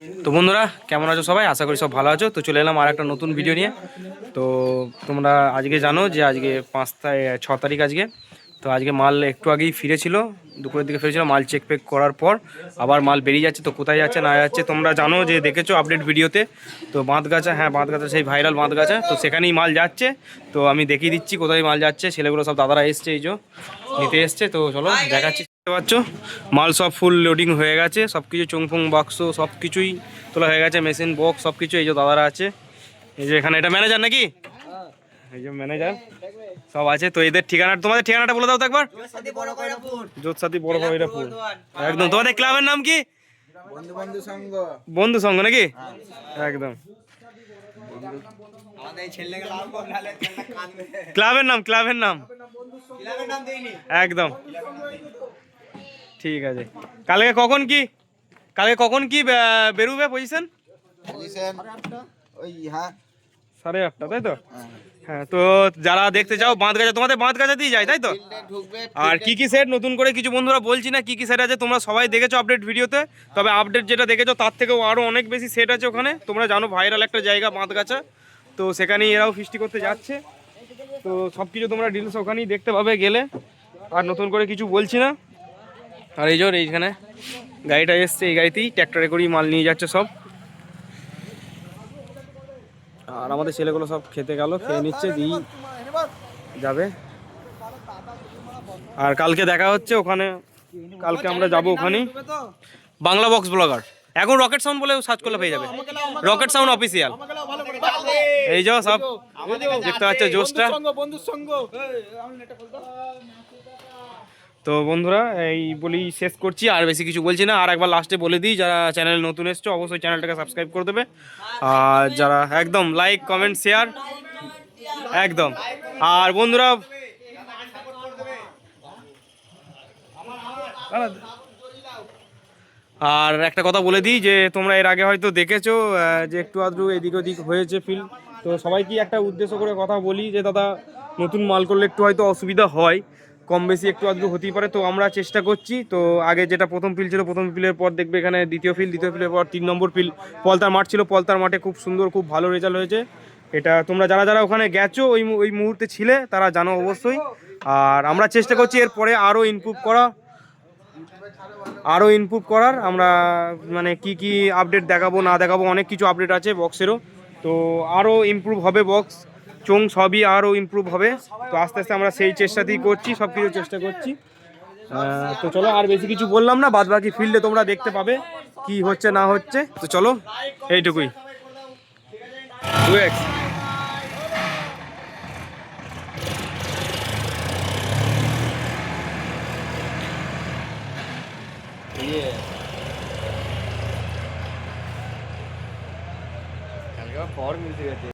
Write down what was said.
তো বন্ধুরা কেমন আছো সবাই? আশা করি সব ভালো আছো। তো চলে এলাম আর একটা নতুন ভিডিও নিয়ে। তো তোমরা আজকে জানো যে আজকে 6 তারিখ আজকে। তো আজকে মাল একটু আগেই ফিরেছিল, দুপুরের দিকে ফিরেছিল। মাল চেক পেক করার পর আবার মাল বেরিয়ে যাচ্ছে। তো কোথায় যাচ্ছে না যাচ্ছে তোমরা জানো, যে দেখেছো আপডেট ভিডিওতে। তো বাঁধগাছা, হ্যাঁ বাঁধগাছা, সেই ভাইরাল বাঁধগাছা। তো সেখানেই মাল যাচ্ছে। তো আমি দেখিয়ে দিচ্ছি কোথায় মাল যাচ্ছে। ছেলেগুলো সব দাদারা এসছে, এই যে নিতে এসছে। তো চলো দেখাচ্ছি। দেখতে পাচ্ছ মাল সব ফুল লোডিং হয়ে গেছে, সব কিছু চুংফুং বাক্স সব কিছুই তোলা হয়ে গেছে, মেশিন বক্স সব কিছু। এই যে দাদারা আছে, এই যে এখানে এটা ম্যানেজার নাকি, এই যে ম্যানেজার সব আছে। তো এদের ঠিকানা, তোমাদের ঠিকানাটা বলে দাও তো একবার। যোৎসাতি বড় ভৈরবপুর, একদম। তোমাদের ক্লাবের নাম কি? বন্ধু সংঘ নাকি? একদম ক্লাবের নাম একদম ঠিক আছে। কালকে কখন কি বেরোবে পজিশন? 8:30, তাই তো? হ্যাঁ। তো যারা দেখতে চাও বাঁধগাছা, তোমাদের বাঁধগাছা দিয়ে যায়, তাই তো? আর কি কি সেট নতুন করে কিছু বন্ধুরা বলছি না, কি কি সেট আছে তোমরা সবাই দেখেছো আপডেট ভিডিওতে। তবে আপডেট যেটা দেখেছো তার থেকেও আরও অনেক বেশি সেট আছে ওখানে। তোমরা জানো ভাইরাল একটা জায়গা বাঁধগাছা, তো সেখানেই এরাও ফিস্টি করতে যাচ্ছে। তো সব কিছু তোমরা ডিটেলস ওখানেই দেখতে পাবে গেলে। আর নতুন করে কিছু বলছি না। আর এই যে এইখানে গাড়িটা এসছে, এই গাড়িতেই ট্র্যাক্টরে করেই মাল নিয়ে যাচ্ছে সব। আর আমাদের ছেলেগুলো সব খেতে গেল, খেয়ে নিচ্ছে, দিই যাবে। আর কালকে দেখা হচ্ছে ওখানে, কালকে আমরা যাব ওখানেই। বাংলা বক্স ব্লগার, এখন রকেট সাউন্ড বলে সার্চ করলে পেয়ে যাবে, রকেট সাউন্ড অফিসিয়াল। এই যে সব দেখতে পাচ্ছ জোশটা। তো বন্ধুরা এই বলি শেষ করছি, আর বেশি কিছু বলছি না। আর একবার লাস্টে বলে দিই, যারা চ্যানেল নতুন এসছো অবশ্যই চ্যানেলটাকে সাবস্ক্রাইব করে দেবে। আর যারা একদম লাইক কমেন্ট শেয়ার একদম। আর বন্ধুরা আর একটা কথা বলে দিই, যে তোমরা এর আগে হয়তো দেখেছো যে একটু আধটু এদিক ওদিক হয়েছে ফিল। তো সবাইকে একটা উদ্দেশ্য করে কথা বলি, যে দাদা নতুন মাল করলে একটু হয়তো অসুবিধা হয়, কম বেশি একটু আধটু হতেই পারে। তো আমরা চেষ্টা করছি। তো আগে যেটা প্রথম ফিল ছিল, প্রথম ফিলের পর দেখবে এখানে দ্বিতীয় ফিলের পর 3 নম্বর ফিল পলতার মাঠ ছিল। পলতার মাঠে খুব সুন্দর, খুব ভালো রেজাল্ট হয়েছে। এটা তোমরা যারা যারা ওখানে গেছো, ওই মুহূর্তে ছিলে, তারা জানো অবশ্যই। আর আমরা চেষ্টা করছি এরপরে আরও ইমপ্রুভ করার। আমরা মানে কি কি আপডেট দেখাবো না দেখাবো, অনেক কিছু আপডেট আছে বক্সেরও। তো আরও ইমপ্রুভ হবে, বক্স চোং সবই আরও ইমপ্রুভ হবে। তো আস্তে আস্তে আমরা সেই চেষ্টাতেই করছি, সব কিছু চেষ্টা করছি। তো চলো, আর বেশি কিছু বললাম না, বাদ বাকি ফিল্ডে তোমরা দেখতে পাবে কি হচ্ছে না হচ্ছে। তো চলো এইটুকুই। 2x ফর্ম মিলতে গেছে।